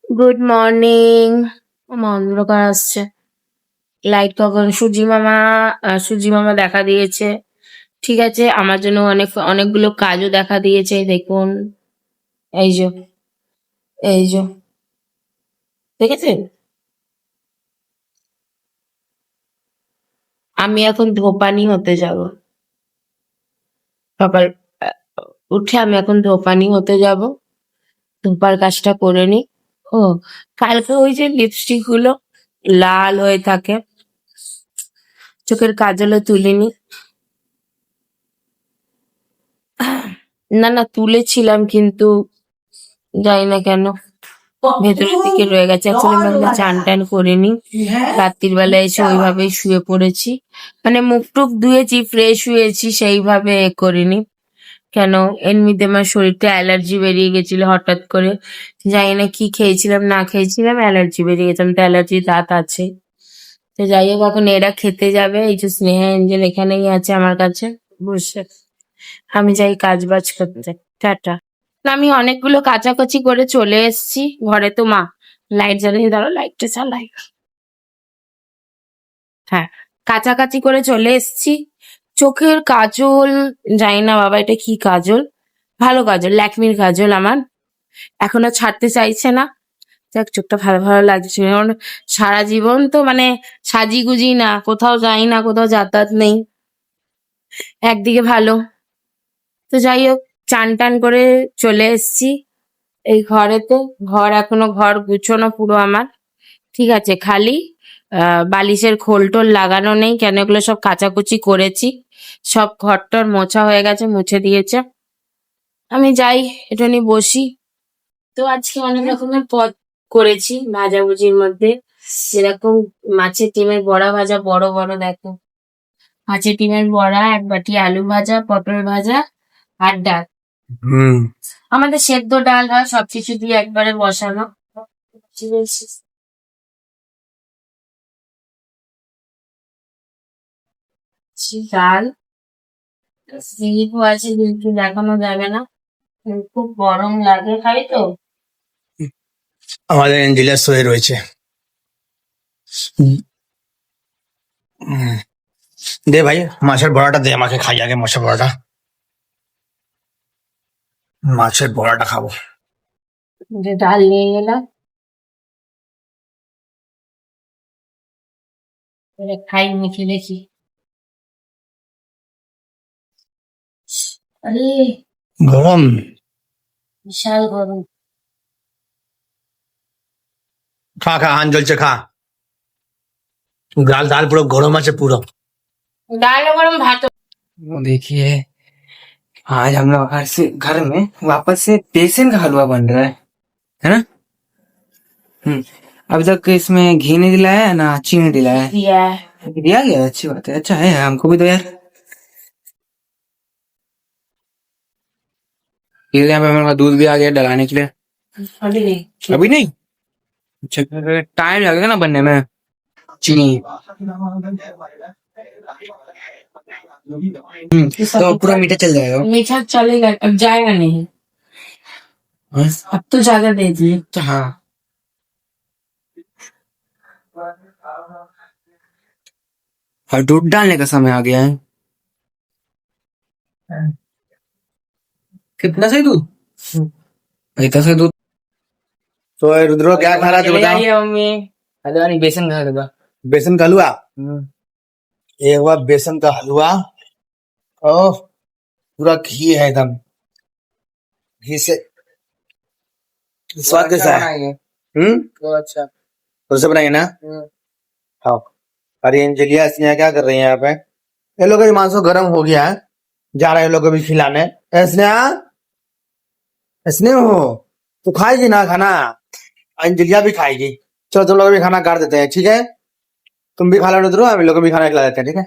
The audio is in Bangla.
Good morning. আমার অন্ধকার আসছে, লাইট কখন সুজি মামা দেখা দিয়েছে। ঠিক আছে, আমার জন্য অনেকগুলো কাজও দেখা দিয়েছে। দেখুন, এই যে, এই যে, দেখেছেন? আমি এখন ধোপানি হতে যাব। সকাল আহ, উঠে আমি এখন ধোপানি হতে যাব। ধোপার কাজটা করে নি। ও, কালকে ওই যে লিপস্টিক গুলো লাল হয়ে থাকে, চোখের কাজলও তুলিনি। না না, তুলেছিলাম, কিন্তু জানি না কেন ভেতরের দিকে রয়ে গেছে। অ্যাকচুয়ালি আমি এখনো চান টান করিনি, রাত্রির বেলা এসে ওইভাবেই শুয়ে পড়েছি। মানে মুখ টুক ধুয়েছি, ফ্রেশ হয়েছি, সেইভাবে করিনি। কেন, এমনিতে আমার শরীরটা অ্যালার্জি বেরিয়ে গেছিল হঠাৎ করে। জানি না কি খেয়েছিলাম না খেয়েছিলাম, অ্যালার্জি বেরিয়ে গেছে। আমি তো অ্যালার্জি দাঁত আছে। তো যাই হোক, এখন এরা খেতে যাবে। এই যে স্নেহা এঞ্জেল এখানেই আছে আমার কাছে বসে। আমি যাই কাজ বাজ করতে। টাটা। না, আমি অনেকগুলো কাচাকুচি করে চলে এসেছি ঘরে। তো মা লাইট জ্বালিয়ে দাঁড়ো, লাইটটা চালাই। হ্যাঁ, কাচাকাচি করে চলে এসেছি। চোখের কাজল, জানি না বাবা এটা কি কাজল, ভালো কাজল, ল্যাকমির কাজল আমার এখনো ছাড়তে চাইছে না। দেখ, চোখটা ভালো ভালো লাগছে। কারণ সারা জীবন তো মানে সাজিগুজি না, কোথাও যাই না, কোথাও যাতায়াত নেই, একদিকে ভালো। তো যাই হোক, চান টান করে চলে এসেছি এই ঘরেতে। ঘর গুছোনো পুরো আমার। ঠিক আছে, খালি বালিশের খোল টোল লাগানো নেই, কেন এগুলো সব কাচাকুচি করেছি। সব ঘরটর মোছা হয়ে গেছে, মুছে দিয়েছে। আমি যাই, এটা নিয়ে বসি। তো আজকে অনেক রকমের পদ করেছি ভাজাভুজির মধ্যে। যেরকম মাছের ডিমের বড়া ভাজা, বড় বড় দেখো, মাছের ডিমের বড়া, এক বাটি আলু ভাজা, পটল ভাজা, আর ডাল। আমাদের সেদ্ধ ডাল হয়, সবকিছু দিয়ে একবারে বসানো। ডাল, স্লিপও আছে কিন্তু দেখানো যাবে না, খুব গরম লাগে, খাই তো। আমাদের এঞ্জেলিয়া শুয়ে রয়েছে। উম, দে ভাই, মাছের বড়াটা দে আমাকে, খাই আগে মাছের বড়াটা। মাছের বড়াটা খাবো। যে ডাল নিয়ে গেলাম, এবারে খাই, মুখে দেখি। আরে, গরম। বিশাল গরম। খা খা, হান জ্বলছে, খা। ডাল ডাল পুরো গরম আছে পুরো। ডালও গরম, ভাত। वो देखिए, आज हम लोग घर में वापस से बेसन का हलवा बन रहा है ना। हम्म। अभी तक इसमें घी नहीं दिलाया है ना चीनी दिलाया है। दिया है। दिया गया, अच्छी बात है। अच्छा है, हमको भी दो यार। ये यहाँ पे हमारे पास दूध भी आ गया डलाने के लिए। अभी नहीं। अभी नहीं, अच्छा टाइम लगेगा ना बनने में। चीनी तो पूरा मीठा चल जाएगा। मीठा चलेगा, अब जाएगा नहीं। हाँ? अब तो ज्यादा दे दिए। अच्छा हाँ, और दूध डालने का समय आ गया है। कितना सही दूध, इतना सही दूध। तो रुद्रो क्या खा रहा था चले बताओ। जाइए मम्मी। अरे नहीं, बेसन खा लेगा। बेसन का हलवा, एक बार बेसन का हलवा। ओह, पूरा घी है एकदम, घी से। स्वाद कैसा है? तो अच्छा। तो से बनाइए ना। हाँ। अरे एंजेलिया स्नेहा क्या कर रही है यहाँ पे? ये लोग का भी मांसो गर्म हो गया है, जा रहे हैं लोग को भी खिलाने। ए, स्नेहा, स्नेह हो तो खाएगी ना खाना, अंजलिया भी खाएगी। चलो तुम लोग भी खाना काट देते हैं, ठीक है? तुम भी खा लो रुद्रो, हम लोग को भी खाना खिला देते हैं, ठीक है?